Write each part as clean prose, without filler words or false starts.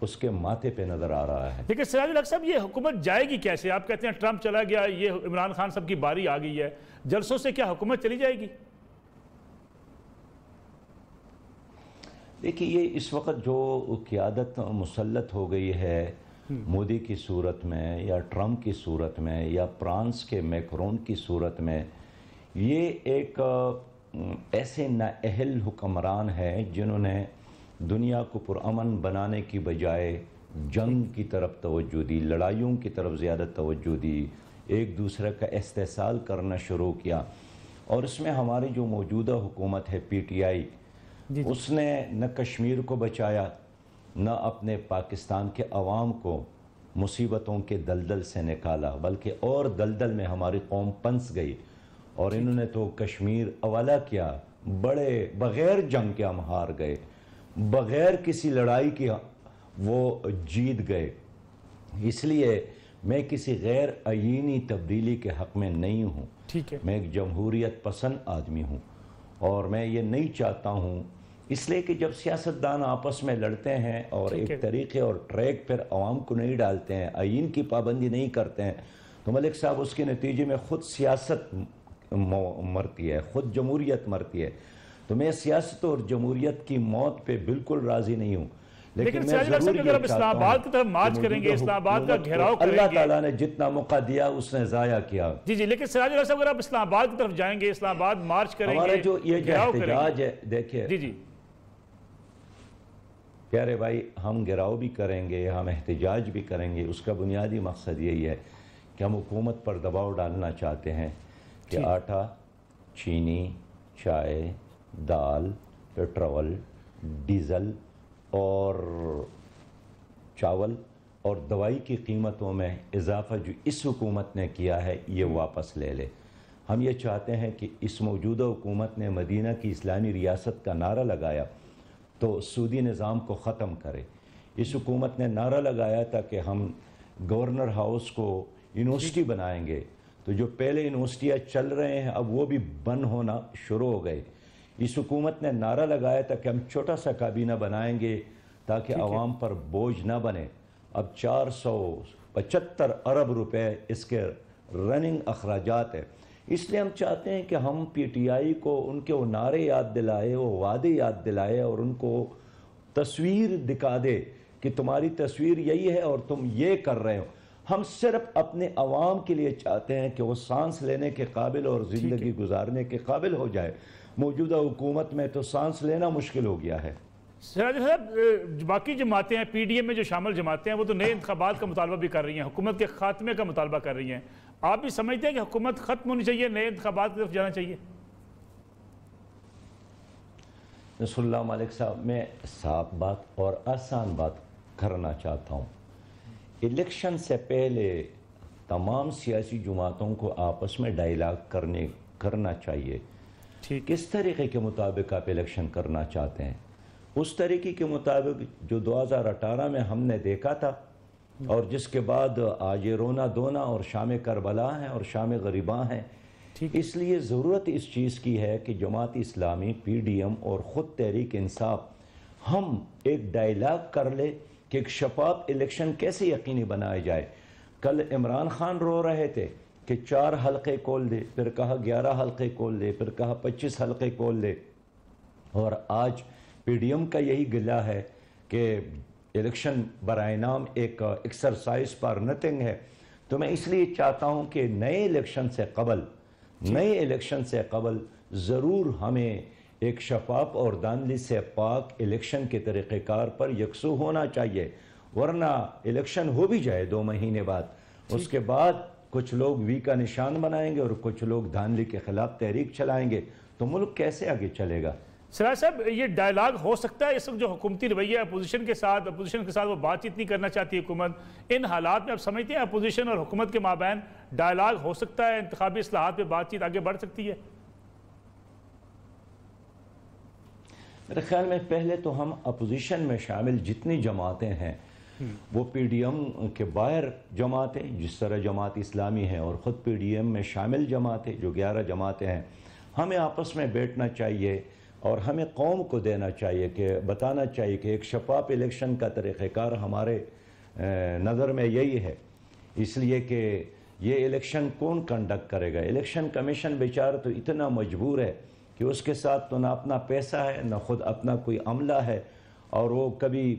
اس کے ماتھے پہ نظر آ رہا ہے۔ لیکن سراج الحق صاحب یہ حکومت جائے گی کیسے؟ آپ کہتے ہیں ٹرمپ چلا گیا، یہ عمران خان صاحب کی باری آ گئی ہے، جلسوں سے کیا حکومت چلی جائے گی؟ دیکھیے یہ اس وقت جو قیادت مسلط ہو گئی ہے مودی کی صورت میں یا ٹرمپ کی صورت میں یا فرانس کے میکرون کی صورت میں، یہ ایک ایسے نااہل حکمران ہیں جنہوں نے دنیا کو پرامن بنانے کی بجائے جنگ کی طرف توجہ دی، لڑائیوں کی طرف زیادہ توجہ دی، ایک دوسرے کا استحصال کرنا شروع کیا۔ اور اس میں ہماری جو موجودہ حکومت ہے پی ٹی آئی، اس نے نہ کشمیر کو بچایا، نہ اپنے پاکستان کے عوام کو مصیبتوں کے دلدل سے نکالا، بلکہ اور دلدل میں ہماری قوم پنس گئی۔ اور انہوں نے تو کشمیر حوالہ کیا، بڑے بغیر جنگ کے ہم ہار گئے، بغیر کسی لڑائی کی وہ جیت گئے۔ اس لیے میں کسی غیر آئینی تبدیلی کے حق میں نہیں ہوں، میں ایک جمہوریت پسند آدمی ہوں، اور میں یہ نہیں چاہتا ہوں، اس لیے کہ جب سیاستدان آپس میں لڑتے ہیں اور ایک طریقے اور ٹریک پر عوام کو نہیں ڈالتے ہیں، آئین کی پابندی نہیں کرتے ہیں، تو ملک صاحب اس کے نتیجے میں خود سیاست مرتی ہے، خود جمہوریت مرتی ہے۔ تو میں سیاست اور جمہوریت کی موت پہ بالکل راضی نہیں ہوں، لیکن اگر آپ اسلام آباد کی طرف مارچ کریں گے، اسلام آباد کا گھیراؤ کریں گے، اللہ تعالیٰ نے جتنا موقع دیا اس نے ضائع کیا۔ جی لیکن سراج الحق صاحب اگر آپ اسلام آباد کی طرف جائیں گے، اسلام آباد مارچ کریں گے، ہمارا جو یہ احتجاج ہے، دیکھیں پیارے بھائی، ہم گھیراؤ بھی کریں گے، ہم احتجاج بھی کریں گے، اس کا بنیادی مقصد یہی ہے کہ ہم حکومت پر دباؤ ڈالنا چاہتے ہیں کہ آٹا، چینی، چائے، دال، پیٹرول، ڈیزل اور چاول اور دوائی کی قیمتوں میں اضافہ جو اس حکومت نے کیا ہے یہ واپس لے لے۔ ہم یہ چاہتے ہیں کہ اس موجودہ حکومت نے مدینہ کی اسلامی ریاست کا نعرہ لگایا تو سودی نظام کو ختم کرے۔ اس حکومت نے نعرہ لگایا تھا کہ ہم گورنر ہاؤس کو یونیورسٹی بنائیں گے، تو جو پہلے یونیورسٹیاں چل رہے ہیں اب وہ بھی بند ہونا شروع ہو گئے۔ اس حکومت نے نعرہ لگایا تھا کہ ہم چھوٹا سا کابینہ بنائیں گے تاکہ عوام پر بوجھ نہ بنے۔ اب 475 ارب روپے اس کے رننگ اخراجات ہیں۔ اس لیے ہم چاہتے ہیں کہ ہم پی ٹی آئی کو ان کے وہ نعرے یاد دلائے، وہ وعدے یاد دلائے اور ان کو تصویر دکھا دے کہ تمہاری تصویر یہی ہے اور تم یہ کر رہے ہو۔ ہم صرف اپنے عوام کے لیے چاہتے ہیں کہ وہ سانس لینے کے قابل اور زندگی گزارنے کے قابل ہو جائے۔ موجودہ حکومت میں تو سانس لینا مشکل ہو گیا ہے۔ سراج صاحب، باقی جماعتیں ہیں، پی ڈی ایم میں جو شامل جماعتیں ہیں وہ تو نئے انتخابات کا مطالبہ بھی کر رہی ہیں، حکومت کے خاتمے کا مطالبہ کر رہی ہیں۔ آپ بھی سمجھتے ہیں کہ حکومت ختم ہونی چاہیے، نئے انتخابات کی طرف جانا چاہیے؟ نصر اللہ ملک صاحب، میں صاف بات اور آسان بات کرنا چاہتا ہوں۔ الیکشن سے پہلے تمام سیاسی جماعتوں کو آپس میں ڈائیلاگ کرنا چاہیے۔ کس طریقے کے مطابق آپ الیکشن کرنا چاہتے ہیں؟ اس طریقے کے مطابق جو 2018 میں ہم نے دیکھا تھا اور جس کے بعد آج رونا دونا اور شام کربلا ہیں اور شام غریباں ہیں۔ اس لیے ضرورت اس چیز کی ہے کہ Jamaat Islami, P D M اور خود تحریک انصاف ہم ایک ڈائیلاگ کر لے کہ ایک شفاف الیکشن کیسے یقینی بنایا جائے۔ کل عمران خان رو رہے تھے کہ 4 حلقے کھول دے، پھر کہا 11 حلقے کھول دے، پھر کہا 25 حلقے کھول دے، اور آج پی ڈی ایم کا یہی گلہ ہے کہ الیکشن برائے نام ایک ایکسرسائز پر نتھنگ ہے۔ تو میں اس لیے چاہتا ہوں کہ نئے الیکشن سے قبل ضرور ہمیں ایک شفاف اور داندلی سے پاک الیکشن کے طریقہ کار پر یکسو ہونا چاہیے، ورنہ الیکشن ہو بھی جائے 2 مہینے بعد، اس کے بعد کچھ لوگ وی کا نشان بنائیں گے اور کچھ لوگ دھاندلی کے خلاف تحریک چلائیں گے، تو ملک کیسے آگے چلے گا؟ سراج صاحب، یہ ڈائیلاگ ہو سکتا ہے؟ اس وقت جو حکومتی رویہ اپوزیشن کے ساتھ وہ بات چیت نہیں کرنا چاہتی حکومت، ان حالات میں آپ سمجھتے ہیں اپوزیشن اور حکومت کے مابین ڈائیلاگ ہو سکتا ہے؟ انتخابی اصلاحات پہ بات چیت آگے بڑھ سکتی ہے؟ میرے خیال میں پہلے تو ہم اپوزیشن میں شامل جتنی جماعتیں ہیں وہ پی ڈی ایم کے باہر جماعتیں، جس طرح جماعت اسلامی ہے، اور خود پی ڈی ایم میں شامل جماعتیں جو 11 جماعتیں ہیں، ہمیں آپس میں بیٹھنا چاہیے، اور ہمیں قوم کو دینا چاہیے کہ بتانا چاہیے کہ ایک شفاف الیکشن کا طریقہ کار ہمارے نظر میں یہی ہے، اس لیے کہ یہ الیکشن کون کنڈکٹ کرے گا؟ الیکشن کمیشن بیچارہ تو اتنا مجبور ہے کہ اس کے ساتھ تو نہ اپنا پیسہ ہے نہ خود اپنا کوئی عملہ ہے، اور وہ کبھی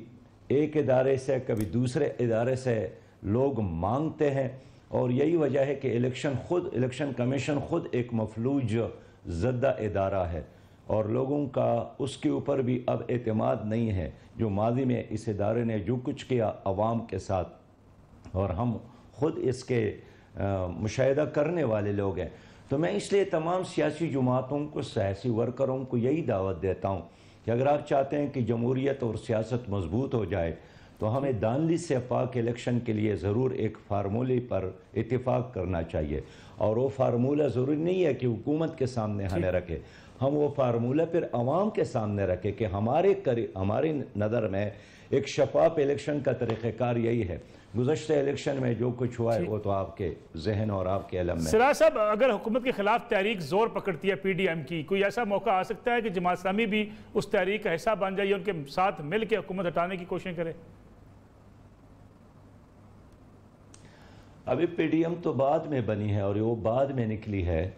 ایک ادارے سے کبھی دوسرے ادارے سے لوگ مانگتے ہیں، اور یہی وجہ ہے کہ الیکشن کمیشن خود ایک مفلوج زدہ ادارہ ہے، اور لوگوں کا اس کے اوپر بھی اب اعتماد نہیں ہے جو ماضی میں اس ادارے نے جو کچھ کیا عوام کے ساتھ، اور ہم خود اس کے مشاہدہ کرنے والے لوگ ہیں۔ تو میں اس لیے تمام سیاسی جماعتوں کو، سیاسی ورکروں کو یہی دعوت دیتا ہوں کہ اگر آپ چاہتے ہیں کہ جمہوریت اور سیاست مضبوط ہو جائے تو ہمیں دانلی سے پاک الیکشن کے لیے ضرور ایک فارمولے پر اتفاق کرنا چاہیے، اور وہ فارمولہ ضروری نہیں ہے کہ حکومت کے سامنے ہمیں رکھے، ہم وہ فارمولہ پھر عوام کے سامنے رکھے کہ ہماری نظر میں ایک شفاف الیکشن کا طریقہ کار یہی ہے۔ گزشتہ الیکشن میں جو کچھ ہوا ہے وہ تو آپ کے ذہن اور آپ کے علم میں۔ سراج صاحب، اگر حکومت کے خلاف تحریک زور پکڑتی ہے پی ڈی ایم کی، کوئی ایسا موقع آ سکتا ہے کہ جماعت اسلامی بھی اس تحریک کا حصہ بن جائے، ان کے ساتھ مل کے حکومت ہٹانے کی کوششیں کرے؟ ابھی پی ڈی ایم تو بعد میں بنی ہے اور وہ بعد میں نکلی ہے،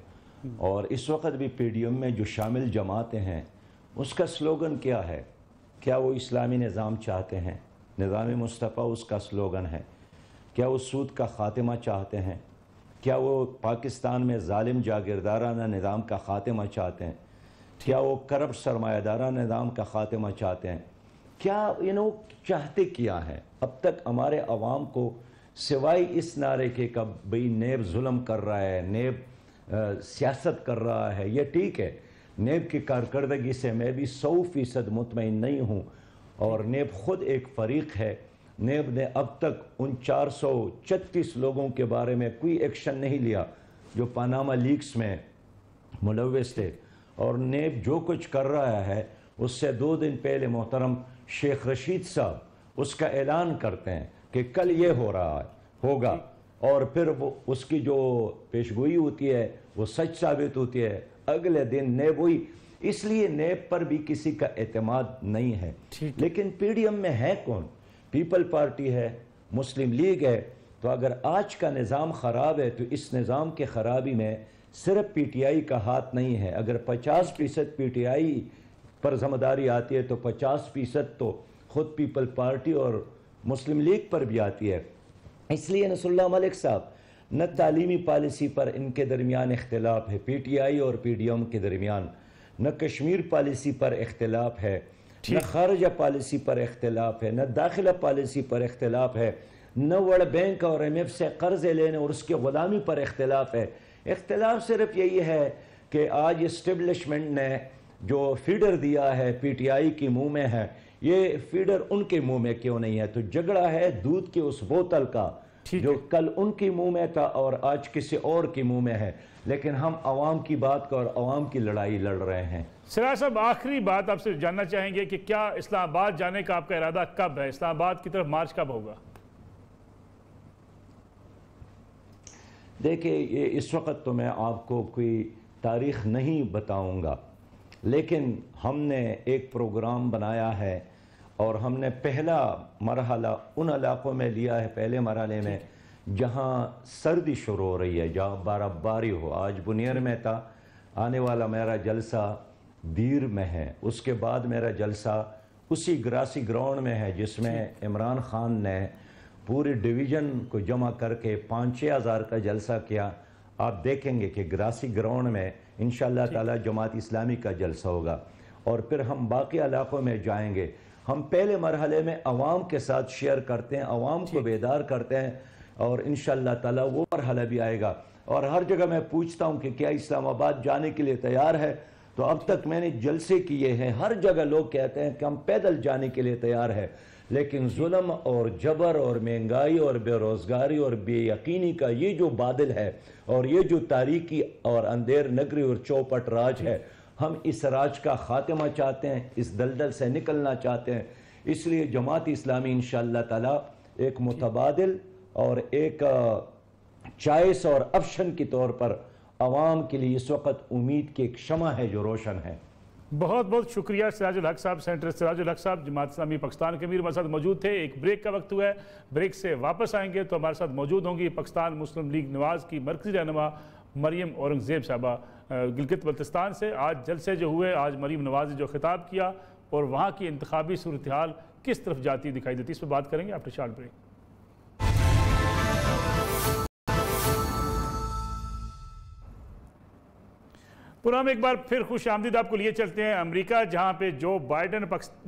اور اس وقت بھی پی ڈی ایم میں جو شامل جماعتیں ہیں اس کا سلوگن کیا ہے؟ کیا وہ اسلامی نظام چاہتے ہیں؟ نظام مصطفیٰ اس کا سلوگن ہے۔ کیا وہ سود کا خاتمہ چاہتے ہیں؟ کیا وہ پاکستان میں ظالم جاگیردارانہ نظام کا خاتمہ چاہتے ہیں؟ کیا وہ کرپٹ سرمایہ دارانہ نظام کا خاتمہ چاہتے ہیں؟ کیا چاہتے کیا ہے؟ اب تک ہمارے عوام کو سوائے اس نعرے کے کہ بھئی نیب ظلم کر رہا ہے، نیب سیاست کر رہا ہے، یہ ٹھیک ہے، نیب کی کارکردگی سے میں بھی 100% مطمئن نہیں ہوں، اور نیب خود ایک فریق ہے۔ نیب نے اب تک ان 436 لوگوں کے بارے میں کوئی ایکشن نہیں لیا جو پاناما لیکس میں ملوث تھے، اور نیب جو کچھ کر رہا ہے اس سے 2 دن پہلے محترم شیخ رشید صاحب اس کا اعلان کرتے ہیں کہ کل یہ ہوگا، اور پھر وہ اس کی جو پیشگوئی ہوتی ہے وہ سچ ثابت ہوتی ہے، اگلے دن نیب ہوئی۔ اس لیے نیب پر بھی کسی کا اعتماد نہیں ہے۔ لیکن پی ڈی ایم میں ہے کون؟ پیپل پارٹی ہے، مسلم لیگ ہے۔ تو اگر آج کا نظام خراب ہے تو اس نظام کے خرابی میں صرف پی ٹی آئی کا ہاتھ نہیں ہے۔ اگر 50% پی ٹی آئی پر ذمہ داری آتی ہے تو 50% تو خود پیپل پارٹی اور مسلم لیگ پر بھی آتی ہے۔ اس لیے نصر اللہ ملک صاحب، نہ تعلیمی پالیسی پر ان کے درمیان اختلاف ہے پی ٹی آئی اور پی ڈی ایم کے درمیان، نہ کشمیر پالیسی پر اختلاف ہے، نہ خارجہ پالیسی پر اختلاف ہے، نہ داخلہ پالیسی پر اختلاف ہے، نہ ورلڈ بینک اور ایم ایف سے قرض لینے اور اس کے غلامی پر اختلاف ہے۔ اختلاف صرف یہی ہے کہ آج اسٹیبلشمنٹ نے جو فیڈر دیا ہے پی ٹی آئی کی منہ میں ہے، یہ فیڈر ان کے منہ میں کیوں نہیں ہے؟ تو جھگڑا ہے دودھ کی اس بوتل کا جو کل ان کی منہ میں تھا اور آج کسی اور کی منہ میں ہے، لیکن ہم عوام کی بات کا اور عوام کی لڑائی لڑ رہے ہیں۔ سراج صاحب، آخری بات آپ سے جاننا چاہیں گے کہ کیا اسلام آباد جانے کا آپ کا ارادہ کب ہے؟ اسلام آباد کی طرف مارچ کب ہوگا؟ دیکھیں، یہ اس وقت تو میں آپ کو کوئی تاریخ نہیں بتاؤں گا، لیکن ہم نے ایک پروگرام بنایا ہے اور ہم نے پہلا مرحلہ ان علاقوں میں لیا ہے، پہلے مرحلے میں جہاں سردی شروع ہو رہی ہے، جہاں برف باری ہو۔ آج بنیر میں تھا، آنے والا میرا جلسہ دیر میں ہے، اس کے بعد میرا جلسہ اسی گراسی گراؤنڈ میں ہے جس میں عمران خان نے پوری ڈویژن کو جمع کر کے 5-6 ہزار کا جلسہ کیا۔ آپ دیکھیں گے کہ گراسی گراؤنڈ میں انشاءاللہ تعالی جماعت اسلامی کا جلسہ ہوگا، اور پھر ہم باقی علاقوں میں جائیں گے۔ ہم پہلے مرحلے میں عوام کے ساتھ شیئر کرتے ہیں، عوام کو بیدار کرتے ہیں، اور انشاءاللہ تعالی وہ مرحلہ بھی آئے گا۔ اور ہر جگہ میں پوچھتا ہوں کہ کیا اسلام آباد جانے کے لیے تیار ہے؟ تو اب تک میں نے جلسے کیے ہیں، ہر جگہ لوگ کہتے ہیں کہ ہم پیدل جانے کے لیے تیار ہے، لیکن ظلم اور جبر اور مہنگائی اور بے روزگاری اور بے یقینی کا یہ جو بادل ہے، اور یہ جو تاریکی اور اندھیر نگری اور چوپٹ راج ہے، ہم اس راج کا خاتمہ چاہتے ہیں، اس دلدل سے نکلنا چاہتے ہیں۔ اس لیے جماعت اسلامی انشاءاللہ تعالی ایک متبادل اور ایک چائس اور آپشن کی طور پر عوام کے لیے اس وقت امید کی ایک شمع ہے جو روشن ہے۔ بہت بہت شکریہ سراج الحق صاحب، سینٹر سراج الحق صاحب، جماعت اسلامی پاکستان کے امیر ہمارے ساتھ موجود تھے۔ ایک بریک کا وقت ہوا ہے، بریک سے واپس آئیں گے تو ہمارے ساتھ موجود ہوں گی پاکستان مسلم لیگ نواز کی مرکزی رہنما مریم اورنگزیب صاحبہ گلگت بلتستان سے۔ آج جلسے جو ہوئے، آج مریم نواز نے جو خطاب کیا اور وہاں کی انتخابی صورتحال کس طرف جاتی دکھائی دیتی، اس پہ بات کریں گے آفٹر شارٹ بریک۔ پورا میں ایک بار پھر خوش آمدید آپ کو لیے چلتے ہیں امریکہ، جہاں پہ جو بائیڈن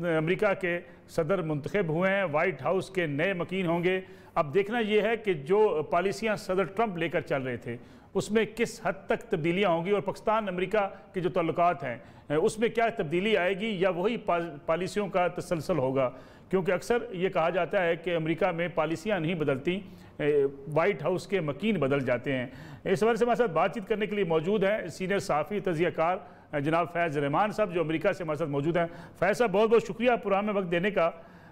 امریکہ کے صدر منتخب ہوئے ہیں، وائٹ ہاؤس کے نئے مکین ہوں گے۔ اب دیکھنا یہ ہے کہ جو پالیسیاں صدر ٹرمپ لے کر چل رہے تھے اس میں کس حد تک تبدیلیاں ہوں گی، اور پاکستان امریکہ کے جو تعلقات ہیں اس میں کیا تبدیلی آئے گی یا وہی پالیسیوں کا تسلسل ہوگا، کیونکہ اکثر یہ کہا جاتا ہے کہ امریکہ میں پالیسیاں نہیں بدلتی، وائٹ ہاؤس کے مکین بدل جاتے ہیں۔ اس حوالے سے ہمارے ساتھ بات چیت کرنے کے لیے موجود ہیں سینئر صحافی تجزیہ کار جناب فیض رحمان صاحب، جو امریکہ سے ہمارے ساتھ موجود ہیں۔ فیض صاحب بہت بہت شکریہ پروگرام میں وقت دینے کا۔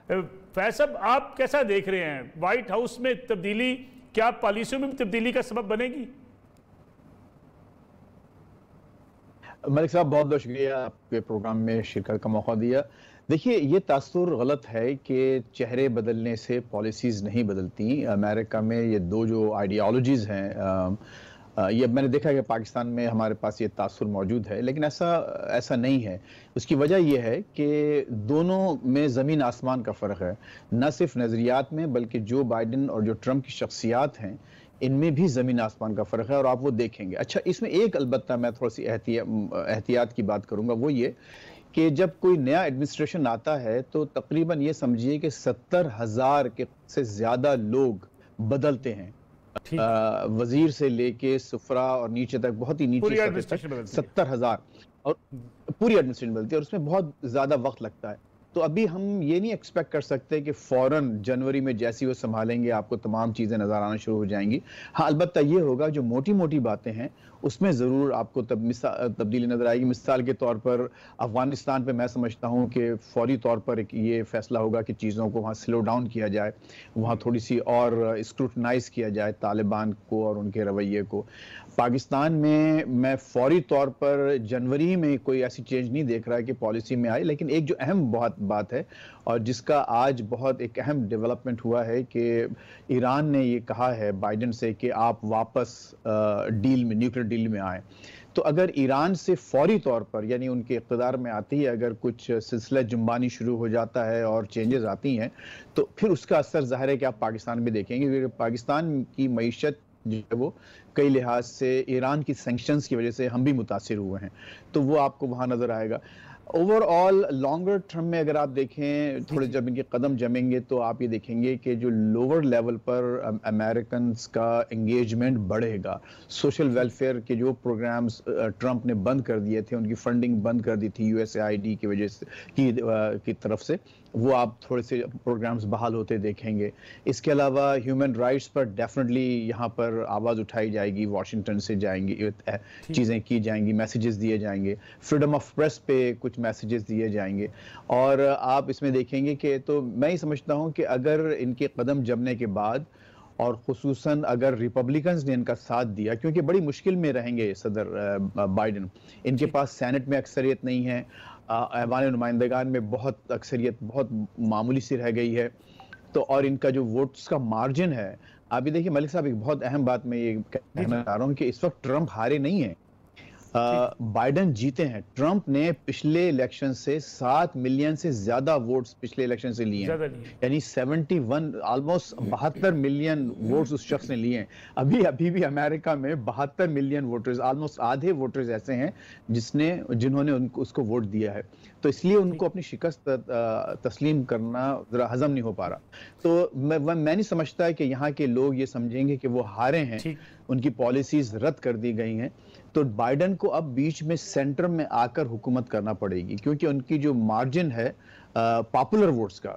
فیض صاحب آپ کیسا دیکھ رہے ہیں وائٹ ہاؤس میں تبدیلی، کیا پالیسیوں میں بھی تبدیلی کا سبب بنے گی؟ ملک صاحب بہت بہت شکریہ، آپ کے پروگرام میں شرکت کا موقع دیا۔ دیکھیے یہ تاثر غلط ہے کہ چہرے بدلنے سے پالیسیز نہیں بدلتی۔ امریکہ میں یہ دو جو آئیڈیالوجیز ہیں، یہ میں نے دیکھا کہ پاکستان میں ہمارے پاس یہ تاثر موجود ہے، لیکن ایسا نہیں ہے۔ اس کی وجہ یہ ہے کہ دونوں میں زمین آسمان کا فرق ہے، نہ صرف نظریات میں بلکہ جو بائیڈن اور جو ٹرمپ کی شخصیات ہیں ان میں بھی زمین آسمان کا فرق ہے، اور آپ وہ دیکھیں گے۔ اچھا، اس میں ایک البتہ میں تھوڑا سی احتیاط کی بات کروں گا، وہ یہ کہ جب کوئی نیا ایڈمنسٹریشن آتا ہے تو تقریباً یہ سمجھیے کہ 70,000 سے زیادہ لوگ بدلتے ہیں، وزیر سے لے کے سفرا اور نیچے تک، بہت ہی نیچے تک 70,000، اور پوری ایڈمنسٹریشن بدلتی ہے، اور اس میں بہت زیادہ وقت لگتا ہے۔ تو ابھی ہم یہ نہیں ایکسپیکٹ کر سکتے کہ فوراً جنوری میں جیسی وہ سنبھالیں گے آپ کو تمام چیزیں نظر آنا شروع ہو جائیں گی۔ ہاں البتہ یہ ہوگا جو موٹی موٹی باتیں ہیں اس میں ضرور آپ کو تبدیلی نظر آئے گی۔ مثال کے طور پر افغانستان پہ میں سمجھتا ہوں کہ فوری طور پر یہ فیصلہ ہوگا کہ چیزوں کو وہاں سلو ڈاؤن کیا جائے، وہاں تھوڑی سی اور اسکروٹنائز کیا جائے طالبان کو اور ان کے رویے کو۔ پاکستان میں فوری طور پر جنوری میں کوئی ایسی چینج نہیں دیکھ رہا ہے کہ پالیسی میں آئے، لیکن ایک جو اہم بات ہے اور جس کا آج بہت ایک اہم ڈیولپمنٹ ہوا ہے کہ ایران نے یہ کہا ہے بائیڈن سے کہ آپ واپس ڈیل میں، نیوکلیر ڈیل میں آئیں۔ تو اگر ایران سے فوری طور پر، یعنی ان کے اقتدار میں آتی ہے، اگر کچھ سلسلہ جنبانی شروع ہو جاتا ہے اور چینجز آتی ہیں تو پھر اس کا اثر ظاہر ہے کہ آپ پاکستان میں دیکھیں گے، کیونکہ پاکستان کی معیشت جو ہے وہ کئی لحاظ سے ایران کی سینکشنز کی وجہ سے ہم بھی متاثر ہوئے ہیں، تو وہ آپ کو وہاں نظر آئے گا۔ اوور آل لانگر ٹرم میں اگر آپ دیکھیں، تھوڑے جب ان کے قدم جمیں گے تو آپ یہ دیکھیں گے کہ جو لوور لیول پر امریکنز کا انگیجمنٹ بڑھے گا۔ سوشل ویلفیئر کے جو پروگرامز ٹرمپ نے بند کر دیے تھے، ان کی فنڈنگ بند کر دی تھی USAID کی وجہ سے کی طرف سے، وہ آپ تھوڑے سے پروگرامز بحال ہوتے دیکھیں گے۔ اس کے علاوہ ہیومن رائٹس پر ڈیفینیٹلی یہاں پر آواز اٹھائی جائے گی، واشنگٹن سے جائیں گی، چیزیں کی جائیں گی، میسیجز دیے جائیں گے، فریڈم آف پریس پہ کچھ میسیجز دیے جائیں گے، اور آپ اس میں دیکھیں گے کہ تو میں ہی سمجھتا ہوں کہ اگر ان کے قدم جمنے کے بعد، اور خصوصاً اگر ریپبلکنز نے ان کا ساتھ دیا، کیونکہ بڑی مشکل میں رہیں گے صدر بائیڈن، ان کے پاس سینٹ میں اکثریت نہیں ہے، ایوان نمائندگان میں بہت اکثریت بہت معمولی سی رہ گئی ہے، تو اور ان کا جو ووٹس کا مارجن ہے، آپ یہ دیکھیں ملک صاحب ایک بہت اہم بات میں یہ کہنا چاہ رہا ہوں کہ اس وقت ٹرمپ ہارے نہیں ہیں، بائیڈن جیتے ہیں۔ ٹرمپ نے پچھلے الیکشن سے 7 ملین سے زیادہ ووٹس پچھلے الیکشن سے لیے ہیں، یعنی 71 آلموسٹ 72 ملین ووٹس اس شخص نے لیے ہیں۔ ابھی بھی امریکہ میں 72 ملین ووٹرز، آلموسٹ آدھے ووٹرز ایسے ہیں جنہوں نے اس کو ووٹ دیا ہے، تو اس لیے ان کو اپنی شکست تسلیم کرنا ذرا ہضم نہیں ہو پا رہا۔ تو میں نہیں سمجھتا کہ یہاں کے لوگ یہ سمجھیں گے کہ وہ ہارے ہیں، ان کی پالیسیز رد کر دی گئی ہیں، تو بائیڈن کو اب بیچ میں سینٹر میں آ کر حکومت کرنا پڑے گی، کیونکہ ان کی جو مارجن ہے پاپولر ووٹس کا،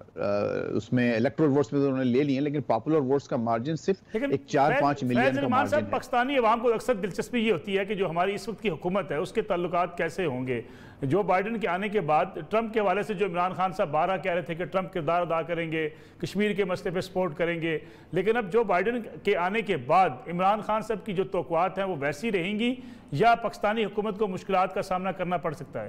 اس میں الیکٹرل ووٹس میں انہوں نے لے لیے ہیں، لیکن پاپولر ووٹس کا مارجن صرف ایک 4-5 ملین کا مارجن ہے۔ پاکستانی عوام کو اکثر دلچسپی یہ ہوتی ہے کہ جو ہماری اس وقت کی حکومت ہے اس کے تعلقات کیسے ہوں گے۔ جو بائیڈن کے آنے کے بعد ٹرمپ کے حوالے سے جو عمران خان صاحب 12 کہہ رہے تھے کہ ٹرمپ کردار ادا کریں گے، کشمیر کے مسئلے پہ سپورٹ کریں گے، لیکن اب جو بائیڈن کے آنے کے بعد عمران خان صاحب کی جو توقعات ہیں وہ ویسی رہیں گی یا پاکستانی حکومت کو مشکلات کا سامنا کرنا پڑ سکتا ہے؟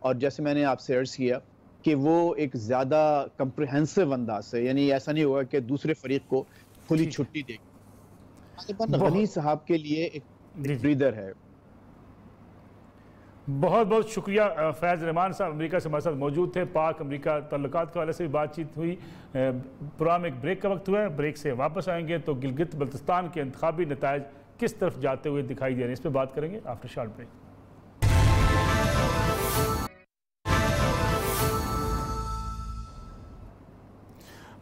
اور جیسے میں نے آپ سے عرض کیا کہ وہ ایک زیادہ کمپریہنسو انداز سے، یعنی ایسا نہیں ہوگا کہ دوسرے فریق کو کھلی چھٹی دے گی. غنی صاحب کے لیے ایک بریدر ہے. بہت بہت شکریہ فیض رحمان صاحب، امریکہ سے ہمارے ساتھ موجود تھے. پاک امریکہ تعلقات کے حوالے سے بھی بات چیت ہوئی. پروگرام ایک بریک کا وقت ہوا ہے، بریک سے واپس آئیں گے تو گلگت بلتستان کے انتخابی نتائج کس طرف جاتے ہوئے دکھائی دے رہے ہیں، اس پہ بات کریں گے آفٹر شارٹ بریک.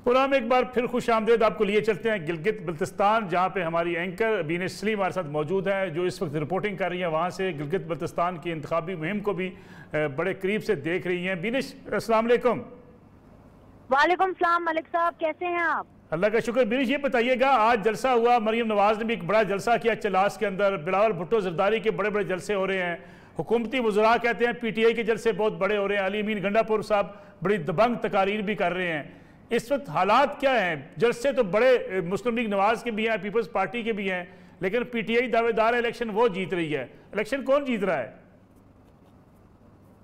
پروگرام ایک بار پھر خوش آمدید آپ کو لیے چلتے ہیں گلگت بلتستان، جہاں پہ ہماری اینکر بینش سلیم ہمارے ساتھ موجود ہے جو اس وقت رپورٹنگ کر رہی ہیں وہاں سے. گلگت بلتستان کی انتخابی مہم کو بھی بڑے قریب سے دیکھ رہی ہیں. بینش السلام علیکم. وعلیکم السلام ملک صاحب، کیسے ہیں آپ؟ اللہ کا شکر. بینش یہ بتائیے گا، آج جلسہ ہوا، مریم نواز نے بھی ایک بڑا جلسہ کیا چلاس کے اندر، بلاول بھٹو زرداری کے بڑے بڑے جلسے ہو رہے ہیں، حکومتی وزراء کہتے ہیں پی ٹی آئی کے جلسے بہت بڑے ہو رہے ہیں، علی امین گنڈا پور صاحب بڑی دبنگ تقاریر بھی کر رہے ہیں. اس وقت حالات کیا ہیں؟ جلسے تو بڑے مسلم لیگ نواز کے بھی ہیں، پیپلز پارٹی کے بھی ہیں، لیکن پی ٹی آئی دعوے دار الیکشن وہ جیت رہی ہے. الیکشن کون جیت رہا ہے؟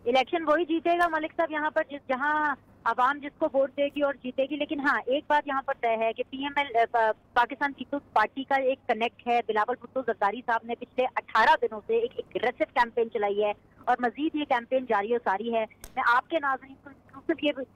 الیکشن وہی جیتے گا ملک صاحب یہاں پر جہاں عوام جس کو ووٹ دے گی اور جیتے گی. لیکن ہاں ایک بات یہاں پر طے ہے کہ P M L Pakistan Peoples Party کا ایک کنیکٹ ہے. بلاول بھٹو زرداری صاحب نے پچھلے 18 دنوں سے ایک اگریسو کیمپین چلائی ہے اور مزید یہ کیمپین جاری و ساری ہے. میں آپ کے ناظرین کو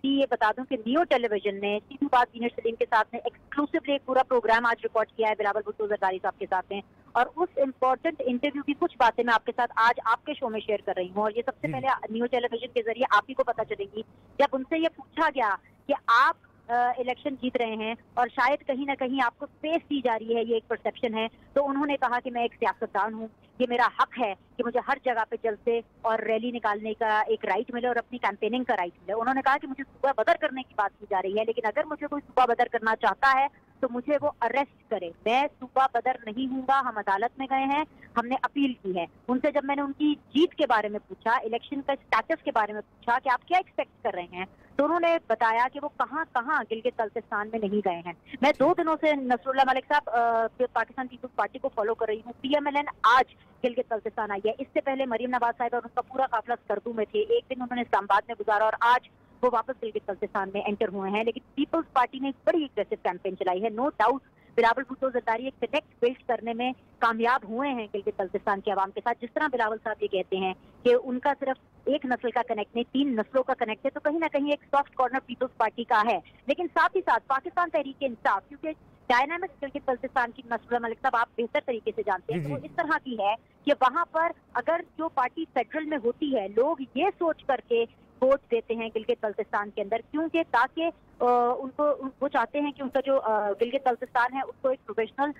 یہ بتا دوں کہ نیو ٹیلی ویژن نے سیدھی بات بینش سلیم کے ساتھ نے ایکسکلوسیولی ایک پورا پروگرام آج ریکارڈ کیا ہے بلاول بھٹو زرداری صاحب کے ساتھ میں، اور اس امپورٹنٹ انٹرویو کی کچھ باتیں میں آپ کے ساتھ آج آپ کے شو میں شیئر کر رہی ہوں. اور یہ سب سے پہلے نیو ٹیلی ویژن کے ذریعے آپ ہی کو پتہ چلے گی. جب ان سے یہ پوچھا گیا کہ آپ الیکشن جیت رہے ہیں اور شاید کہیں نہ کہیں آپ کو اسپیس دی جا رہی ہے، یہ ایک پرسیپشن ہے، تو انہوں نے کہا کہ میں ایک سیاستدان ہوں، یہ میرا حق ہے کہ مجھے ہر جگہ پہ جلسے اور ریلی نکالنے کا ایک رائٹ ملے اور اپنی کیمپیننگ کا رائٹ ملے. انہوں نے کہا کہ مجھے صوبہ بدر کرنے کی بات کی جا رہی ہے، لیکن اگر مجھے کوئی صوبہ بدر کرنا چاہتا ہے تو مجھے وہ اریسٹ کرے. میں صوبہ بدر نہیں ہوں گا. ہم عدالت میں گئے ہیں، ہم نے اپیل کی ہے. ان سے جب میں نے ان کی جیت کے بارے میں پوچھا، الیکشن کا اسٹیٹس کے بارے میں پوچھا کہ آپ کیا ایکسپیکٹ کر رہے ہیں، تو انہوں نے بتایا کہ وہ کہاں گلگت بلتستان میں نہیں گئے ہیں. میں 2 دنوں سے نصر اللہ ملک صاحب پاکستان پیپلز پارٹی کو فالو کر رہی ہوں. پی ایم ایل این آج گلگت بلتستان آئی ہے. اس سے پہلے مریم نواز صاحب اور ان کا پورا قافلہ سکردو میں تھے. ایک دن انہوں نے اسلام آباد میں گزارا اور آج وہ واپس گلگت بلتستان میں انٹر ہوئے ہیں. لیکن پیپلز پارٹی نے ایک بڑی اگریسو کیمپین چلائی ہے. نو ڈاؤٹ بلاول بھٹو زرداری ایک کنیکٹ بلڈ کرنے میں کامیاب ہوئے ہیں گلگت بلتستان کے عوام کے ساتھ. جس طرح بلاول صاحب یہ کہتے ہیں کہ ان کا صرف ایک نسل کا کنیکٹ نہیں، 3 نسلوں کا کنیکٹ ہے، تو کہیں نہ کہیں ایک سافٹ کارنر پیپلز پارٹی کا ہے. لیکن ساتھ ہی ساتھ پاکستان تحریک انصاف، کیونکہ ڈائنامکس گلگت بلتستان کی نصر اللہ ملک صاحب آپ بہتر طریقے سے جانتے ہیں، وہ اس طرح کی ہے کہ وہاں پر اگر جو پارٹی فیڈرل میں ہوتی ہے، لوگ یہ سوچ کر کے ووٹ دیتے ہیں گلگت بلتستان کے اندر، کیونکہ تاکہ ان کو وہ چاہتے ہیں کہ ان کا جو گلگت بلتستان ہے اس کو ایک پروفیشنل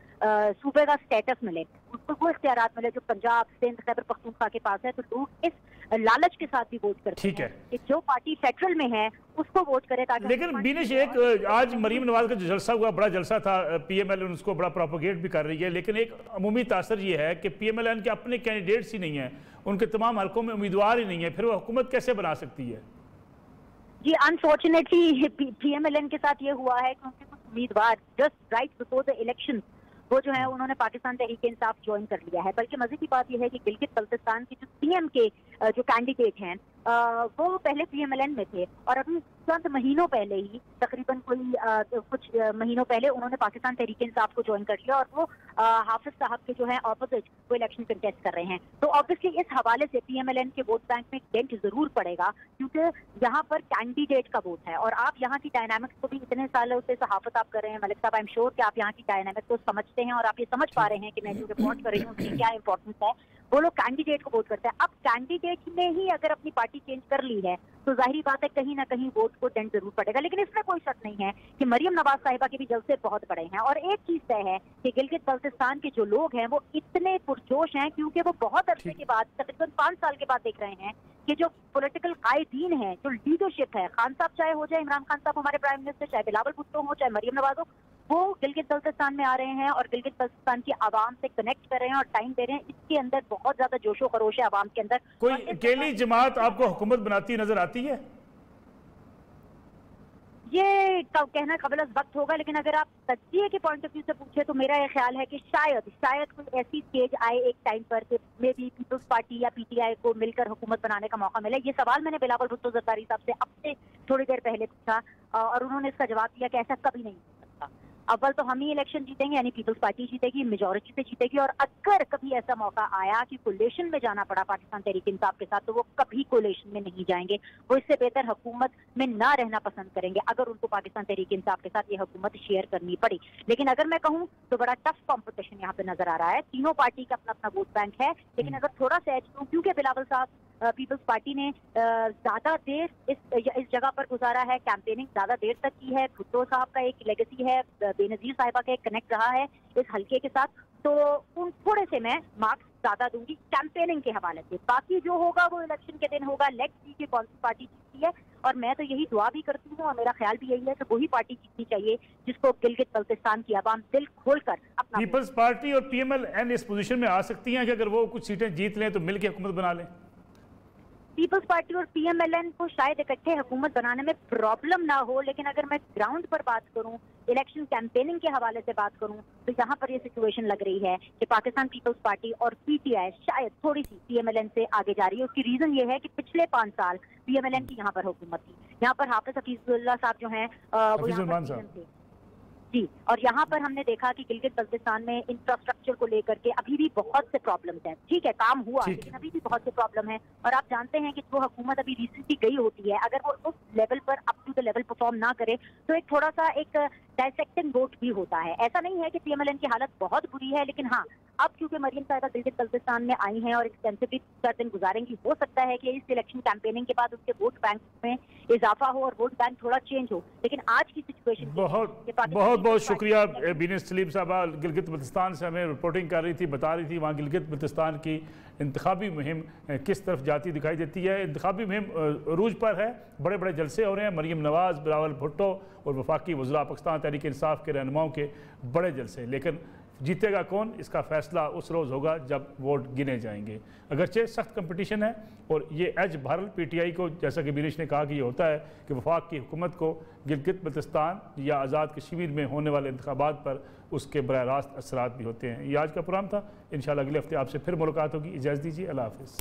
صوبے کا سٹیٹس ملے، اس کو وہ اختیارات ملے جو پنجاب، سندھ، خیبر پختونخوا کے پاس ہے. تو لوگ اس لالچ کے ساتھ بھی ووٹ کرتے ہیں کہ جو پارٹی فیڈرل میں ہے اس کو ووٹ کرے تاکہ. لیکن بینش ایک آج مریم نواز کا جو جلسہ ہوا بڑا جلسہ تھا، پی ایم ایل این اس کو بڑا پروپیگیٹ بھی کر رہی ہے، لیکن ایک عمومی تاثر یہ ہے کہ پی ایم ایل این کے اپنے کینڈیڈیٹس ہی نہیں ہیں، ان کے تمام حلقوں میں امیدوار ہی نہیں ہیں، پھر وہ حکومت کیسے بنا سکتی ہے؟ جی unfortunately P M L N کے ساتھ یہ ہوا ہے کیونکہ کچھ امیدوار just right before the election وہ جو ہے انہوں نے پاکستان تحریک انصاف جوائن کر لیا ہے. بلکہ مزے کی بات یہ ہے کہ گلگت بلتستان کے جو پی ایم کے جو کینڈیڈیٹ ہیں وہ پہلے پی ایم ایل این میں تھے اور ابھی چند مہینوں پہلے ہی تقریباً کچھ مہینوں پہلے انہوں نے پاکستان تحریک انصاف کو جوائن کر لیا اور وہ حافظ صاحب کے جو ہیں اپوزٹ وہ الیکشن کنٹیسٹ کر رہے ہیں. تو آبویسلی اس حوالے سے پی ایم ایل این کے ووٹ بینک میں ڈینٹ ضرور پڑے گا کیونکہ یہاں پر کینڈیڈیٹ کا ووٹ ہے. اور آپ یہاں کی ڈائنامکس کو بھی اتنے سالوں سے صحافت آپ کر رہے ہیں ملک صاحب، آئی ایم شیور کہ آپ یہاں کی ڈائنامکس کو سمجھتے ہیں اور آپ یہ سمجھ پا رہے ہیں کہ میں جو رپورٹ کر رہی ہوں اس کی کیا امپورٹنس ہے. وہ لوگ کینڈیڈیٹ کو ووٹ کرتے ہیں. اب کینڈیڈیٹ نے ہی اگر اپنی پارٹی چینج کر لی ہے تو ظاہری بات ہے کہیں نہ کہیں ووٹ کو ڈینٹ ضرور پڑے گا. لیکن اس میں کوئی شک نہیں ہے کہ مریم نواز صاحبہ کے بھی جلسے بہت بڑے ہیں. اور ایک چیز طے ہے کہ گلگت بلتستان کے جو لوگ ہیں وہ اتنے پرجوش ہیں کیونکہ وہ بہت عرصے کے بعد تقریباً 5 سال کے بعد دیکھ رہے ہیں کہ جو پولیٹیکل قائدین ہیں، جو لیڈرشپ ہے، خان صاحب چاہے ہو جائے عمران خان صاحب ہمارے پرائم منسٹر، چاہے بلاول بھٹو ہو، چاہے مریم نواز ہو، وہ گلگت بلتستان میں آ رہے ہیں اور گلگت بلتستان کی عوام سے کنیکٹ کر رہے ہیں اور ٹائم دے رہے ہیں. اس کے اندر بہت زیادہ جوش و خروش ہے عوام کے اندر. کوئی اکیلی جماعت آپ کو حکومت بناتی نظر آتی ہے؟ یہ کہنا قبل از وقت ہوگا، لیکن اگر آپ تجزیے کے پوائنٹ آف ویو سے پوچھے تو میرا یہ خیال ہے کہ شاید کوئی ایسی اسٹیج آئے ایک ٹائم پر کہ مے بی پیپلز پارٹی یا پی ٹی آئی کو مل کر حکومت بنانے کا موقع ملے۔ یہ سوال میں نے بلاول بھٹو زرداری صاحب سے اب سے تھوڑی دیر پہلے پوچھا اور انہوں نے اس کا جواب دیا کہ ایسا کبھی نہیں ہو سکتا۔ اول تو ہم ہی الیکشن جیتیں گے، یعنی پیپلز پارٹی جیتے گی، میجورٹی سے جیتے گی، اور اگر کبھی ایسا موقع آیا کہ کولیشن میں جانا پڑا پاکستان تحریک انصاف کے ساتھ تو وہ کبھی کولیشن میں نہیں جائیں گے، وہ اس سے بہتر حکومت میں نہ رہنا پسند کریں گے اگر ان کو پاکستان تحریک انصاف کے ساتھ یہ حکومت شیئر کرنی پڑی۔ لیکن اگر میں کہوں تو بڑا ٹف کمپٹیشن یہاں پہ نظر آ رہا ہے، تینوں پارٹی کا اپنا اپنا ووٹ بینک ہے، لیکن اگر تھوڑا سا ایج دوں کیونکہ بلاول صاحب پیپلز پارٹی نے زیادہ دیر اس جگہ پر گزارا ہے، کیمپیننگ زیادہ دیر تک کی ہے، بھٹو صاحب کا ایک لیگیسی ہے، بے نظیر صاحبہ کا ایک کنیکٹ رہا ہے اس حلقے کے ساتھ، تو ان تھوڑے سے میں مارکس زیادہ دوں گی کیمپیننگ کے حوالے سے۔ باقی جو ہوگا وہ الیکشن کے دن ہوگا، لیٹس سی کہ کون سی پارٹی جیتتی ہے، اور میں تو یہی دعا بھی کرتی ہوں اور میرا خیال بھی یہی ہے کہ وہی پارٹی جیتنی چاہیے جس کو گلگت بلتستان کی عوام دل کھول کر اپنا۔ پیپلز پارٹی اور پی ایم ایل این اس پوزیشن میں آ سکتی ہیں کہ اگر وہ کچھ سیٹیں جیت لیں تو مل کے حکومت بنا لیں؟ پیپلز پارٹی اور پی ایم ایل این کو شاید اکٹھے حکومت بنانے میں پرابلم نہ ہو، لیکن اگر میں گراؤنڈ پر بات کروں، الیکشن کیمپیننگ کے حوالے سے بات کروں تو یہاں پر یہ سچویشن لگ رہی ہے کہ پاکستان پیپلز پارٹی اور پی ٹی آئی شاید تھوڑی سی پی ایم ایل این سے آگے جا رہی ہے۔ اس کی ریزن یہ ہے کہ پچھلے 5 سال پی ایم ایل این کی یہاں پر حکومت تھی، یہاں پر حافظ حفیظ اللہ صاحب جو ہیں وہ یہاں پر تھے جی، اور یہاں پر ہم نے دیکھا کہ گلگت بلتستان میں انفراسٹرکچر کو لے کر کے ابھی بھی بہت سے پرابلمس ہیں۔ ٹھیک ہے کام ہوا لیکن ابھی بھی بہت سے پرابلم ہیں، اور آپ جانتے ہیں کہ جو حکومت ابھی ریسنٹلی گئی ہوتی ہے اگر وہ اس لیول پر up to the level perform نہ کرے تو ایک تھوڑا سا ایک ڈائسیکٹنگ ووٹ بھی ہوتا ہے۔ ایسا نہیں ہے کہ پی ایم ایل این کی حالت بہت بری ہے، لیکن ہاں اب کیونکہ مریم صاحبہ گلگت بلتستان میں آئی ہیں اور ایکسٹینسولی 4 دن گزاریں گی، ہو سکتا ہے کہ اس الیکشن کیمپیننگ کے بعد اس کے ووٹ بینک میں اضافہ ہو اور ووٹ بینک تھوڑا چینج ہو، لیکن آج کی سچویشن بہت شکریہ بین سلیم صاحبہ گلگت بلتستان سے ہمیں رپورٹنگ کر رہی تھی، بتا رہی تھی وہاں گلگت بلتستان کی انتخابی مہم کس طرف جاتی دکھائی دیتی ہے۔ انتخابی مہم عروج پر ہے، بڑے بڑے جلسے ہو رہے ہیں، مریم نواز، بلاول بھٹو اور وفاقی وزراء پاکستان تحریک انصاف کے رہنماؤں کے بڑے جلسے، لیکن جیتے گا کون اس کا فیصلہ اس روز ہوگا جب ووٹ گنے جائیں گے۔ اگرچہ سخت کمپٹیشن ہے اور یہ ایج بھرل پی ٹی آئی کو، جیسا کہ بینش نے کہا کہ یہ ہوتا ہے کہ وفاق کی حکومت کو گلگت بلتستان یا آزاد کشمیر میں ہونے والے انتخابات پر اس کے براہ راست اثرات بھی ہوتے ہیں۔ یہ آج کا پروگرام تھا، انشاءاللہ اگلے ہفتے آپ سے پھر ملاقات ہوگی، اجازت دیجیے، اللہ حافظ۔